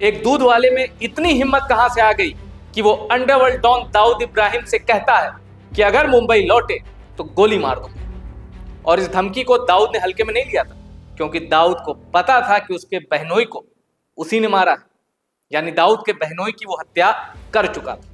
एक दूध वाले में इतनी हिम्मत कहां से आ गई कि वो अंडरवर्ल्ड डॉन दाऊद इब्राहिम से कहता है कि अगर मुंबई लौटे तो गोली मार दूंगा। और इस धमकी को दाऊद ने हल्के में नहीं लिया था, क्योंकि दाऊद को पता था कि उसके बहनोई को उसी ने मारा है, यानी दाऊद के बहनोई की वो हत्या कर चुका था।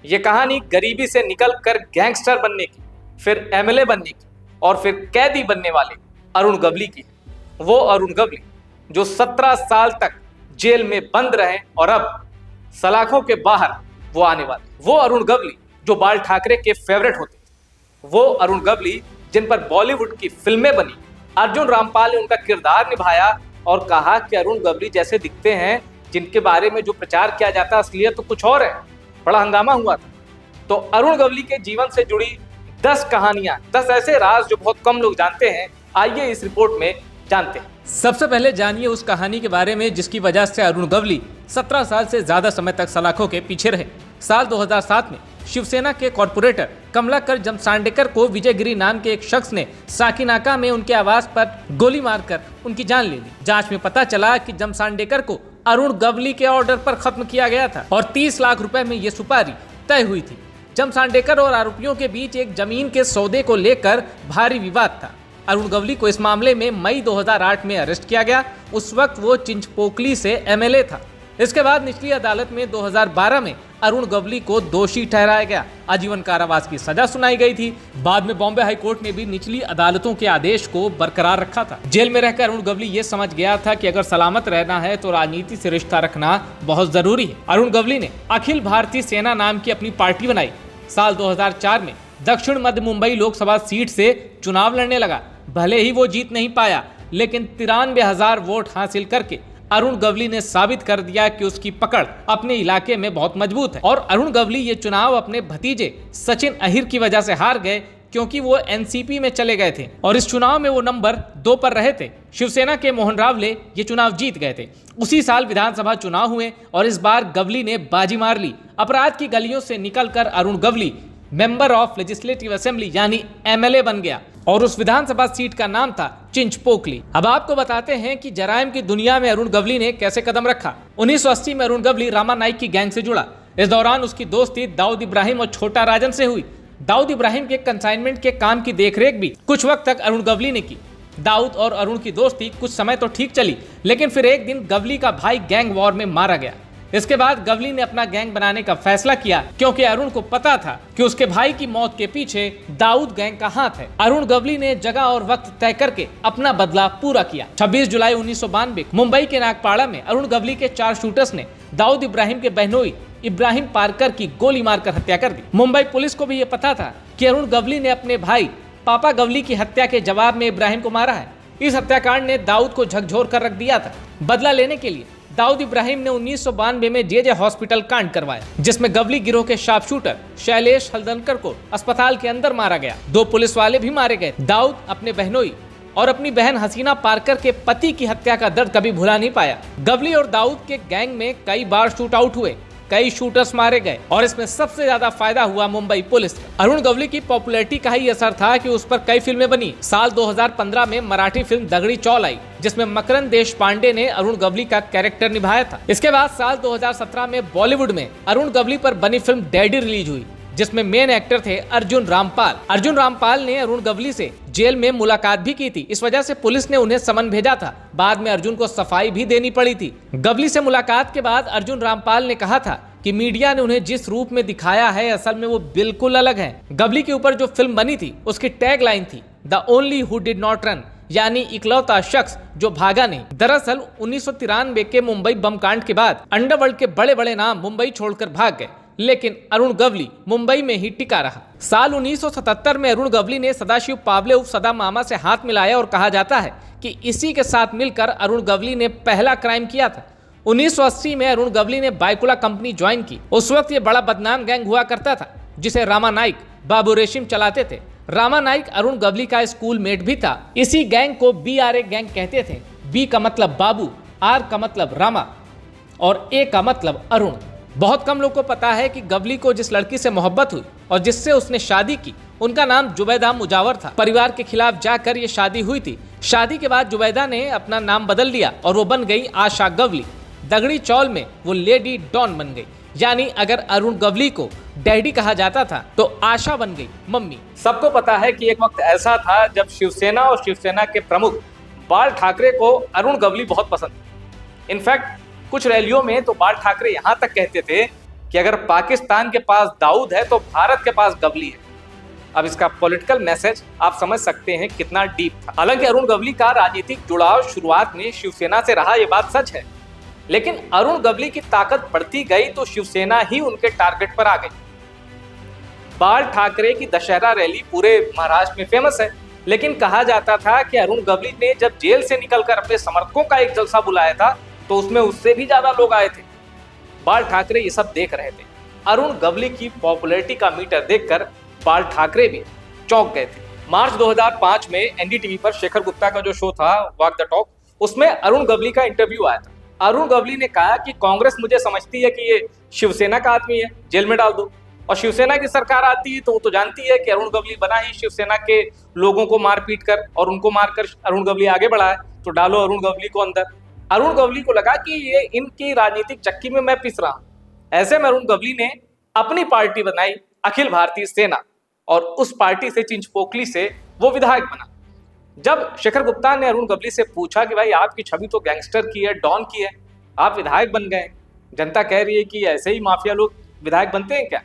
ये कहानी गरीबी से निकल कर गैंगस्टर बनने की, फिर एमएलए बनने की और फिर कैदी बनने वाले अरुण गवली की है। वो अरुण गवली जो 17 साल तक जेल में बंद रहे और अब सलाखों के बाहर वो आने वाले। वो अरुण गवली जो बाल ठाकरे के फेवरेट होते थे। वो अरुण गवली जिन पर बॉलीवुड की फिल्में बनी। अर्जुन रामपाल ने उनका किरदार निभाया और कहा कि अरुण गवली जैसे दिखते हैं, जिनके बारे में जो प्रचार किया जाता है असलियत तो कुछ और है। बड़ा हंगामा हुआ था। तो अरुण गवली के जीवन से जुड़ी 10 कहानियां, 10 ऐसे राज जो बहुत कम लोग जानते हैं, आइए इस रिपोर्ट में जानते हैं। सबसे पहले जानिए उस कहानी के बारे में जिसकी वजह से अरुण गवली 17 साल से ज्यादा समय तक सलाखों के पीछे रहे। साल 2007 में शिवसेना के कॉर्पोरेटर कमलाकर जमसांडेकर को विजयगिरी नाम के एक शख्स ने साकीनाका में उनके आवास पर गोली मारकर उनकी जान ले ली। जांच में पता चला कि जमसांडेकर को अरुण गवली के ऑर्डर पर खत्म किया गया था और 30 लाख रुपए में ये सुपारी तय हुई थी। जमसांडेकर और आरोपियों के बीच एक जमीन के सौदे को लेकर भारी विवाद था। अरुण गवली को इस मामले में मई 2008 में अरेस्ट किया गया। उस वक्त वो चिंचपोकली से एमएलए था। इसके बाद निचली अदालत में 2012 में अरुण गवली को दोषी ठहराया गया। आजीवन कारावास की सजा सुनाई गई थी। बाद में बॉम्बे हाई कोर्ट ने भी निचली अदालतों के आदेश को बरकरार रखा था। जेल में रहकर अरुण गवली ये समझ गया था कि अगर सलामत रहना है तो राजनीति से रिश्ता रखना बहुत जरूरी है। अरुण गवली ने अखिल भारतीय सेना नाम की अपनी पार्टी बनाई। साल 2004 में दक्षिण मध्य मुंबई लोकसभा सीट से चुनाव लड़ने लगा। भले ही वो जीत नहीं पाया, लेकिन 93,000 वोट हासिल करके अरुण गवली ने साबित कर दिया कि उसकी पकड़ अपने इलाके में बहुत मजबूत है। और अरुण गवली ये चुनाव अपने भतीजे सचिन अहिर की वजह से हार गए, क्योंकि वो एनसीपी में चले गए थे और इस चुनाव में वो नंबर 2 पर रहे थे। शिवसेना के मोहन रावले ये चुनाव जीत गए थे। उसी साल विधानसभा चुनाव हुए और इस बार गवली ने बाजी मार ली। अपराध की गलियों से निकलकर Arun Gawli member of legislative assembly यानी एमएलए बन गया और उस विधानसभा सीट का नाम था चिंचपोकली। अब आपको बताते हैं कि जराइम की दुनिया में अरुण गवली ने कैसे कदम रखा। 1980 में अरुण गवली रामा नाइक की गैंग से जुड़ा। इस दौरान उसकी दोस्ती दाऊद इब्राहिम और छोटा राजन से हुई। दाऊद इब्राहिम के कंसाइनमेंट के काम की देखरेख भी कुछ वक्त तक अरुण गवली ने की। दाऊद और अरुण की दोस्ती कुछ समय तो ठीक चली, लेकिन फिर एक दिन गवली का भाई गैंग वॉर में मारा गया। इसके बाद गवली ने अपना गैंग बनाने का फैसला किया, क्योंकि अरुण को पता था कि उसके भाई की मौत के पीछे दाऊद गैंग का हाथ है। अरुण गवली ने जगह और वक्त तय करके अपना बदला पूरा किया। 26 जुलाई 1992 मुंबई के नागपाड़ा में अरुण गवली के 4 शूटर्स ने दाऊद इब्राहिम के बहनोई इब्राहिम पारकर की गोली मारकर हत्या कर दी। मुंबई पुलिस को भी ये पता था कि अरुण गवली ने अपने भाई पापा गवली की हत्या के जवाब में इब्राहिम को मारा है। इस हत्याकांड ने दाऊद को झकझोर कर रख दिया था। बदला लेने के लिए दाऊद इब्राहिम ने 1992 में जेजे हॉस्पिटल कांड करवाया, जिसमें गवली गिरोह के शार्प शूटर शैलेश हल्दनकर को अस्पताल के अंदर मारा गया। 2 पुलिस वाले भी मारे गए। दाऊद अपने बहनोई और अपनी बहन हसीना पारकर के पति की हत्या का दर्द कभी भुला नहीं पाया। गवली और दाऊद के गैंग में कई बार शूट आउट हुए, कई शूटर्स मारे गए और इसमें सबसे ज्यादा फायदा हुआ मुंबई पुलिस का। अरुण गवली की पॉपुलैरिटी का ही असर था कि उस पर कई फिल्में बनी। साल 2015 में मराठी फिल्म दगड़ी चौल आई, जिसमें मकरंद देशपांडे ने अरुण गवली का कैरेक्टर निभाया था। इसके बाद साल 2017 में बॉलीवुड में अरुण गवली पर बनी फिल्म डैडी रिलीज हुई, जिसमें मेन एक्टर थे अर्जुन रामपाल। अर्जुन रामपाल ने अरुण गवली से जेल में मुलाकात भी की थी। इस वजह से पुलिस ने उन्हें समन भेजा था। बाद में अर्जुन को सफाई भी देनी पड़ी थी। गवली से मुलाकात के बाद अर्जुन रामपाल ने कहा था कि मीडिया ने उन्हें जिस रूप में दिखाया है, असल में वो बिल्कुल अलग हैं। गवली के ऊपर जो फिल्म बनी थी उसकी टैग लाइन थी the only who did not run, यानी इकलौता शख्स जो भागा नहीं। दरअसल 1993 के मुंबई बम कांड के बाद अंडरवर्ल्ड के बड़े बड़े नाम मुंबई छोड़कर भाग गए, लेकिन अरुण गवली मुंबई में ही टिका रहा। साल 1977 में अरुण गवली ने सदाशिव पावले उर्फ सदा मामा से हाथ मिलाया और कहा जाता है कि इसी के साथ मिलकर अरुण गवली ने पहला क्राइम किया था। 1980 में अरुण गवली ने बायकुला कंपनी ज्वाइन की। उस वक्त ये बड़ा बदनाम गैंग हुआ करता था, जिसे रामा नाइक, बाबू रेशिम चलाते थे। रामा नाइक अरुण गवली का स्कूल मेट भी था। इसी गैंग को BRA गैंग कहते थे। B का मतलब बाबू, R का मतलब रामा और A का मतलब अरुण। बहुत कम लोग को पता है कि गवली को जिस लड़की से मोहब्बत हुई और जिससे उसने शादी की, उनका नाम जुबैदा मुजावर था। परिवार के खिलाफ जाकर ये शादी हुई थी। शादी के बाद जुबैदा ने अपना नाम बदल लिया और वो बन गई आशा गवली। दगड़ी चौल में वो लेडी डॉन बन गई। यानी अगर अरुण गवली को डैडी कहा जाता था तो आशा बन गई मम्मी। सबको पता है कि एक वक्त ऐसा था जब शिवसेना और शिवसेना के प्रमुख बाल ठाकरे को अरुण गवली बहुत पसंद था। इनफैक्ट कुछ रैलियों में तो बाल ठाकरे यहां तक कहते थे कि अगर पाकिस्तान के पास दाऊद है तो भारत के पास गवली है। अब इसका पॉलिटिकल मैसेज आप समझ सकते हैं कितना डीप था। हालांकि अरुण गवली का राजनीतिक जुड़ाव शुरुआत में शिवसेना से रहा, ये बात सच है, लेकिन अरुण गवली की ताकत बढ़ती गई तो शिवसेना ही उनके टारगेट पर आ गई। बाल ठाकरे की दशहरा रैली पूरे महाराष्ट्र में फेमस है, लेकिन कहा जाता था कि अरुण गवली ने जब जेल से निकलकर अपने समर्थकों का एक जलसा बुलाया था तो उसमें उससे भी ज्यादा लोग आए थे। बाल ठाकरे ये सब देख रहे थे। अरुण गवली की पॉपुलैरिटी का मीटर देखकर बाल ठाकरे भी चौंक गए थे। मार्च 2005 में एनडीटीवी पर शेखर गुप्ता का जो शो था वॉक द टॉक, उसमें अरुण गवली का इंटरव्यू आया था। अरुण गवली ने कहा कि कांग्रेस मुझे समझती है कि ये शिवसेना का आदमी है, जेल में डाल दो, और शिवसेना की सरकार आती है तो वो तो जानती है कि अरुण गवली बना ही शिवसेना के लोगों को मार पीट कर और उनको मारकर अरुण गवली आगे बढ़ा है, तो डालो अरुण गवली को अंदर। अरुण गवली को लगा कि ये इनकी राजनीतिक चक्की में मैं पिस रहा हूं। ऐसे में अरुण गवली ने अपनी पार्टी बनाई अखिल भारतीय सेना, और उस पार्टी से चिंचपोकली से वो विधायक बना। जब शेखर गुप्ता ने अरुण गवली से पूछा कि भाई आपकी छवि तो गैंगस्टर की है, डॉन की है, आप विधायक बन गए, जनता कह रही है कि ऐसे ही माफिया लोग विधायक बनते हैं क्या?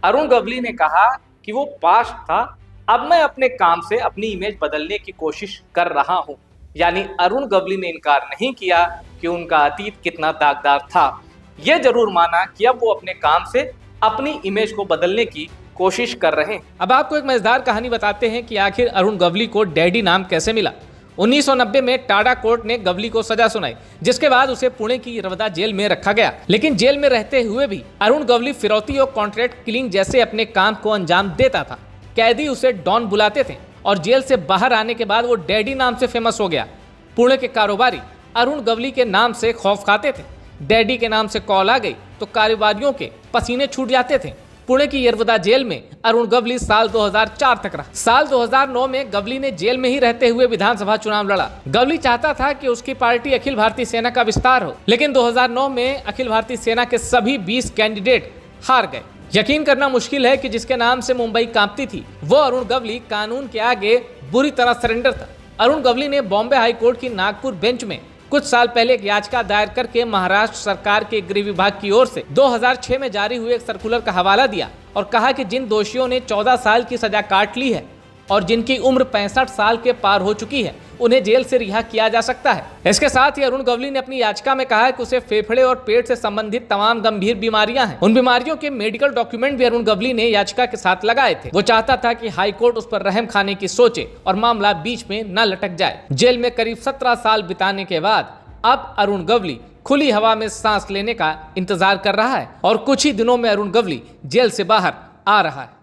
अरुण गवली ने कहा कि वो पास्ट था, अब मैं अपने काम से अपनी इमेज बदलने की कोशिश कर रहा हूं। यानी अरुण गवली ने इनकार नहीं किया कि उनका अतीत कितना दागदार था, यह जरूर माना कि अब वो अपने काम से अपनी इमेज को बदलने की कोशिश कर रहे हैं। अब आपको एक मजेदार कहानी बताते हैं कि आखिर अरुण गवली को डैडी नाम कैसे मिला। 1990 में टाडा कोर्ट ने गवली को सजा सुनाई, जिसके बाद उसे पुणे की यरवदा जेल में रखा गया। लेकिन जेल में रहते हुए भी अरुण गवली फिरौती और कॉन्ट्रैक्ट किलिंग जैसे अपने काम को अंजाम देता था। कैदी उसे डॉन बुलाते थे और जेल से बाहर आने के बाद वो डैडी नाम से फेमस हो गया। पुणे के कारोबारी अरुण गवली के नाम से खौफ खाते थे। डैडी के नाम से कॉल आ गई तो कारोबारियों के पसीने छूट जाते थे। पुणे की यरवदा जेल में अरुण गवली साल 2004 तक रहा। साल 2009 में गवली ने जेल में ही रहते हुए विधानसभा चुनाव लड़ा। गवली चाहता था कि उसकी पार्टी अखिल भारतीय सेना का विस्तार हो, लेकिन 2009 में अखिल भारतीय सेना के सभी 20 कैंडिडेट हार गए। यकीन करना मुश्किल है कि जिसके नाम से मुंबई कांपती थी वो अरुण गवली कानून के आगे बुरी तरह सरेंडर था। अरुण गवली ने बॉम्बे हाईकोर्ट की नागपुर बेंच में कुछ साल पहले एक याचिका दायर करके महाराष्ट्र सरकार के गृह विभाग की ओर से 2006 में जारी हुए एक सर्कुलर का हवाला दिया और कहा कि जिन दोषियों ने 14 साल की सजा काट ली है और जिनकी उम्र 65 साल के पार हो चुकी है, उन्हें जेल से रिहा किया जा सकता है। इसके साथ ही अरुण गवली ने अपनी याचिका में कहा है कि उसे फेफड़े और पेट से संबंधित तमाम गंभीर बीमारियां हैं। उन बीमारियों के मेडिकल डॉक्यूमेंट भी अरुण गवली ने याचिका के साथ लगाए थे। वो चाहता था कि हाईकोर्ट उस पर रहम खाने की सोचे और मामला बीच में न लटक जाए। जेल में करीब 17 साल बिताने के बाद अब अरुण गवली खुली हवा में सांस लेने का इंतजार कर रहा है और कुछ ही दिनों में अरुण गवली जेल से बाहर आ रहा है।